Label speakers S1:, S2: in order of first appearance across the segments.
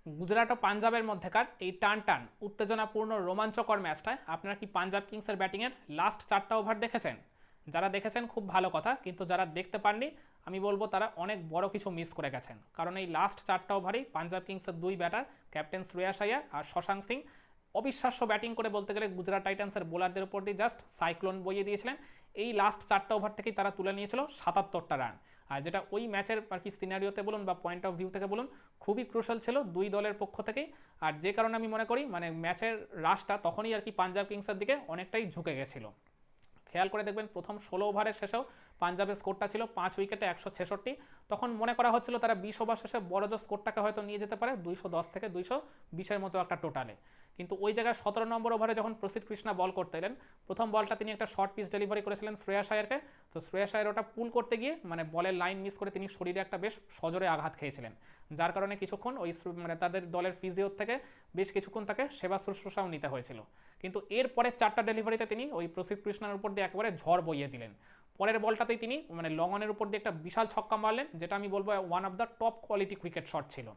S1: গুজরাট ও পাঞ্জাবের মধ্যেকার এই টান টান উত্তেজনাপূর্ণ রোমাঞ্চকর ম্যাচটায় আপনারা কি পাঞ্জাব কিংসের ব্যাটিংয়ের লাস্ট 4টা ওভার দেখেছেন? যারা দেখেছেন খুব ভালো কথা, কিন্তু যারা দেখতে পাননি আমি বলবো তারা অনেক বড় কিছু মিস করে গেছেন। কারণ এই লাস্ট 4টা ওভারেই পাঞ্জাব কিংসের দুই ব্যাটার ক্যাপ্টেন শ্রেয়াস আইয়ার আর শশাঙ্ক সিং অবিশ্বাস্য ব্যাটিং করে বলতে গেলে গুজরাট টাইটান্সের বোলারদের উপর দিয়ে জাস্ট সাইক্লোন বইয়ে দিয়েছিলেন। এই লাস্ট 4টা ওভার থেকেই তারা তুলে নিয়েছিল 77টা রান, আর যেটা ওই ম্যাচের আর কি সিনারিওতে বলুন বা পয়েন্ট অফ ভিউ থেকে বলুন খুবই ক্রুশাল ছিল দুই দলের পক্ষ থেকেই। আর যে কারণে আমি মনে করি মানে ম্যাচের রাশটা তখনই আর কি পাঞ্জাব কিংসের দিকে অনেকটাই ঝুঁকে গেছিলো। খেয়াল করে দেখবেন প্রথম 16 ওভারের শেষেও পাঞ্জাবের স্কোরটা ছিল 5 উইকেটে 166। তখন মনে করা হচ্ছিল তারা 20 ওভার শেষে বড় জোর স্কোরটাকে হয়তো নিয়ে যেতে পারে 210 থেকে 220-এর মতো একটা টোটালে। কিন্তু ওই জায়গায় 17 নম্বর ওভারে যখন প্রসিদ্ধ কৃষ্ণা বল করতে এলেন, প্রথম বলটা তিনি একটা শর্ট পিচ ডেলিভারি করেছিলেন শ্রেয়াস আয়ারকে। তো শ্রেয়াস আয়ার ওটা পুল করতে গিয়ে মানে বলের লাইন মিস করে তিনি শরীরে একটা বেশ সজোরে আঘাত খেয়েছিলেন, যার কারণে কিছুক্ষণ ওই মানে তাদের দলের ফিজিওর থেকে বেশ কিছুক্ষণ তাকে সেবা শুশ্রূষাও নিতে হয়েছিল। কিন্তু এর পরের 4টা ডেলিভারিতে তিনি ওই প্রসিদ্ধ কৃষ্ণার উপর দিয়ে একেবারে ঝড় বইয়ে দিলেন। পরের বলটাতেই তিনি মানে লং অনের উপর দিয়ে একটা বিশাল ছক্কা মারলেন, যেটা আমি বলবো one of the top quality cricket shot ছিল।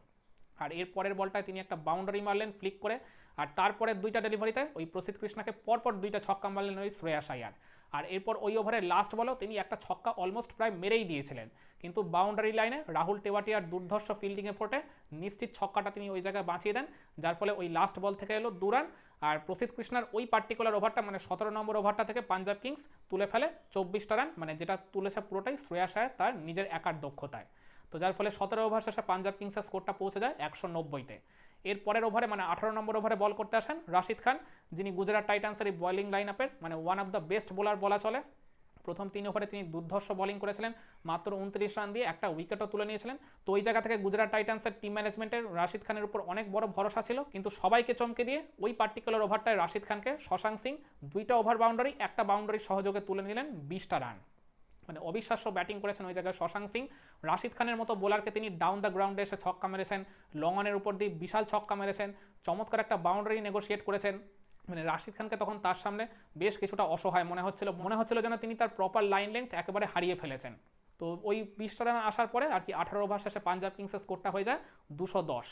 S1: আর এর পরের বলটায় তিনি একটা বাউন্ডারি মারলেন ফ্লিক করে। আর তারপরে 2টা ডেলিভারিতে ওই প্রসিদ্ধ কৃষ্ণাকে পরপর 2টা ছক্কা মারলেন ওই শ্রেয়াস আয়ার। আর এরপর ওই ওভারের লাস্ট বলেও তিনি একটা ছক্কা অলমোস্ট প্রায় মেরেই দিয়েছিলেন, কিন্তু বাউন্ডারি লাইনে রাহুল তেওয়াটিয়ার দুর্ধর্ষ ফিল্ডিং এফোর্টে নিশ্চিত ছক্কাটা তিনি ওই জায়গায় বাঁচিয়ে দেন, যার ফলে ওই লাস্ট বল থেকে এলো 2 রান। আর প্রসিদ্ধ কৃষ্ণার ওই পার্টিকুলার ওভারটা মানে 17 নম্বর ওভারটা থেকে পাঞ্জাব কিংস তুলে ফেলে 24টা রান, মানে যেটা তুলেছে পুরোটাই শ্রেয়াস আয়ার তার নিজের একার দক্ষতায়। তো যার ফলে 17 ওভার শেষে পাঞ্জাব কিংসের স্কোরটা পৌঁছে যায় 190-তে। এর পরের ওভারে মানে 18 নম্বর ওভারে বল করতে আসেন রাশিদ খান, যিনি গুজরাট টাইটান্সের এই বোলিং লাইন আপের মানে one of the best bowler বলা চলে। প্রথম 3 ওভারে তিনি দুর্ধর্ষ বোলিং করেছিলেন, মাত্র 29 রান দিয়ে একটা উইকেটও তুলে নিয়েছিলেন। তো ওই জায়গা থেকে গুজরাট টাইটান্সের টিম ম্যানেজমেন্টের রাশিদ খানের উপর অনেক বড় ভরসা ছিল, কিন্তু সবাইকে চমকে দিয়ে ওই পার্টিকুলার ওভারটায় রাশিদ খানকে শশাঙ্ক সিং 2টা ওভার বাউন্ডারি একটা বাউন্ডারির সহযোগে তুলে নিলেন 20টা রান। মানে অবিশ্বাস্য ব্যাটিং করেছেন ওই জায়গায় শশাঙ্ক সিং। রাশিদ খানের মতো বোলারকে তিনি ডাউন দ্য গ্রাউন্ডে এসে ছক্কা মেরেছেন, লং অনের উপর দিয়ে বিশাল ছক্কা মেরেছেন, চমৎকার একটা বাউন্ডারি নেগোশিয়েট করেছেন। মানে রাশিদ খানকে তখন তার সামনে বেশ কিছুটা অসহায় মনে হচ্ছিল যেন তিনি তার প্রপার লাইন লেন্থ একেবারে হারিয়ে ফেলেছেন। তো ওই 20টা রান আসার পরে আর কি 18 ওভার শেষে পাঞ্জাব কিংসের স্কোরটা হয়ে যায় 210।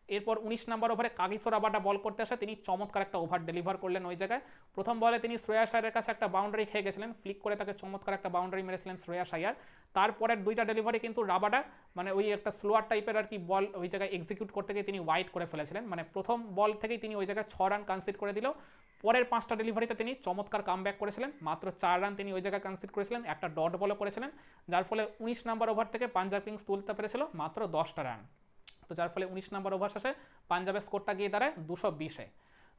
S1: এরপর 19 নম্বর ওভারে কাগিসো রাবাডা বল করতে আসে, তিনি চমৎকার একটা ওভার ডেলিভার করলেন ওই জায়গায়। প্রথম বলে তিনি শ্রেয়াস আয়ারের কাছে একটা বাউন্ডারি খেয়ে গেছিলেন, ফ্লিক করে তাকে চমৎকার একটা বাউন্ডারি মেরেছিলেন শ্রেয়াস আয়ার। তারপরের 2টা ডেলিভারি কিন্তু রাবাডা মানে ওই একটা স্লোয়ার টাইপের আর কি বল ওই জায়গায় এক্সিকিউট করতে গিয়ে তিনি ওয়াইড করে ফেলেছিলেন। মানে প্রথম বল থেকেই তিনি ওই জায়গায় 6 রান কনসিড করে দিল। পরের 5টা ডেলিভারিতে তিনি চমৎকার কামব্যাক করেছিলেন, মাত্র 4 রান তিনি ওই জায়গায় কনসিড করেছিলেন, একটা ডট বলও করেছিলেন, যার ফলে 19 নম্বর ওভার থেকে পাঞ্জাব কিংস তুলতে পেরেছিল মাত্র 10টা রান। তো যার ফলে 19 নম্বর ওভার শেষে পাঞ্জাবের স্কোরটা গিয়ে দাঁড়ায় 220-এ।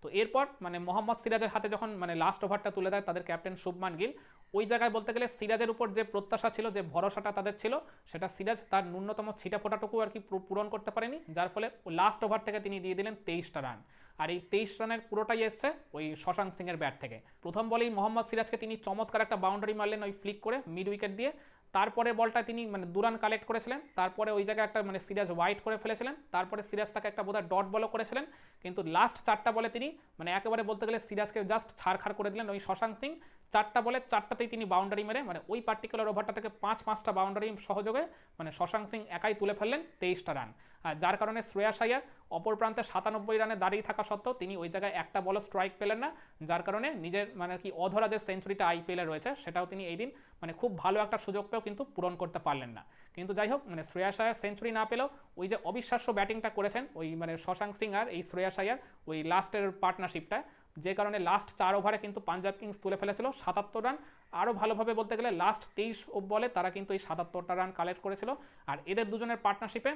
S1: তো এরপর মানে মোহাম্মদ সিরাজের হাতে যখন মানে লাস্ট ওভারটা তুলে দেয় তাদের ক্যাপ্টেন শুভমান গিল, ওই জায়গায় বলতে গেলে সিরাজের উপর যে প্রত্যাশা ছিল, যে ভরসাটা তাদের ছিল, সেটা সিরাজ তার ন্যূনতম ছিটা ফোটাটুকু আর কি পূরণ করতে পারেনি, যার ফলে লাস্ট ওভার থেকে তিনি দিয়ে দিলেন 23টা রান। আর এই 23 রানের পুরোটাই এসছে ওই শশাঙ্ক সিং এর ব্যাট থেকে। প্রথম বলেই মোহাম্মদ সিরাজকে তিনি চমৎকার একটা বাউন্ডারি মারলেন ওই ফ্লিক করে মিড উইকেট দিয়ে। তারপরে বলটা তিনি মানে 2 রান কালেক্ট করেছিলেন, তারপরে ওই জায়গায় একটা মানে সিরাজ ওয়াইড করে ফেলেছিলেন, তারপরে সিরাজ তাকে একটা বোধহয় ডট বলও করেছিলেন। কিন্তু লাস্ট 4টা বলে তিনি মানে একেবারে বলতে গেলে সিরাজকে জাস্ট ছাড়খাড় করে দিলেন ওই শশাঙ্ক সিং। 4টা বলে 4টাতেই তিনি বাউন্ডারি মেরে মানে ওই পার্টিকুলার ওভারটা থেকে 5-5টা বাউন্ডারি সহযোগে মানে শশাঙ্ক সিং একাই তুলে ফেললেন 23টা রান। আর যার কারণে শ্রেয়াস আয়ার অপর প্রান্তে 97 রানে দাঁড়িয়ে থাকা সত্ত্বেও তিনি ওই জায়গায় একটা বলও স্ট্রাইক পেলেন না, যার কারণে নিজের মানে কি অধরা যে সেঞ্চুরিটা আইপিএলে রয়েছে সেটাও তিনি এই দিন মানে খুব ভালো একটা সুযোগ পেয়েও কিন্তু পূরণ করতে পারলেন না। কিন্তু যাই হোক মানে শ্রেয়াস আয়ার সেঞ্চুরি না পেলেও ওই যে অবিশ্বাস্য ব্যাটিংটা করেছেন ওই মানে শশাঙ্ক সিং আর এই শ্রেয়াস আয়ার ওই লাস্টের পার্টনারশিপটা, যে কারণে লাস্ট 4 ওভারে কিন্তু পাঞ্জাব কিংস তুলে ফেলেছিল 77 রান। আরও ভালোভাবে বলতে গেলে লাস্ট 23 বলে তারা কিন্তু এই 77টা রান কালেক্ট করেছিল। আর এদের দুজনের পার্টনারশিপে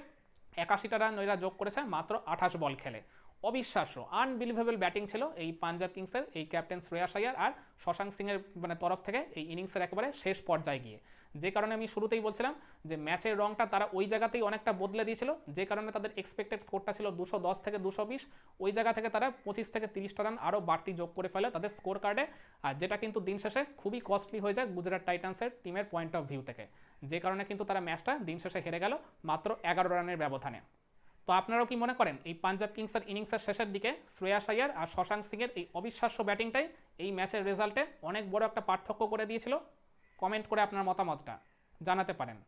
S1: 81টা রান এরা যোগ করেছে মাত্র 28 বল খেলে। অবিশ্বাস্য আনবিলিভেবল ব্যাটিং ছিল এই পাঞ্জাব কিংসের এই ক্যাপ্টেন শ্রেয়াস আয়ার আর শশাঙ্ক সিংয়ের মানে তরফ থেকে এই ইনিংসের একেবারে শেষ পর্যায়ে গিয়ে। যে কারণে আমি শুরুতেই বলছিলাম যে ম্যাচের রংটা তারা ওই জায়গাতেই অনেকটা বদলে দিয়েছিল, যে কারণে তাদের এক্সপেক্টেড স্কোরটা ছিল 210 থেকে 220, ওই জায়গা থেকে তারা 25 থেকে 30টা রান আরও বাড়তি যোগ করে ফেলে তাদের স্কোর কার্ডে। আর যেটা কিন্তু দিন শেষে খুবই কস্টলি হয়ে যায় গুজরাট টাইটান্সের টিমের পয়েন্ট অফ ভিউ থেকে, যে কারণে কিন্তু তারা ম্যাচটা দিন শেষে হেরে গেল মাত্র 11 রানের ব্যবধানে। তো আপনারাও কি মনে করেন এই পাঞ্জাব কিংসের ইনিংসের শেষের দিকে শ্রেয়াস আয়ার আর শশাঙ্ক সিংয়ের এই অবিশ্বাস্য ব্যাটিংটাই এই ম্যাচের রেজাল্টে অনেক বড় একটা পার্থক্য করে দিয়েছিল? কমেন্ট করে আপনার মতামতটা জানাতে পারেন।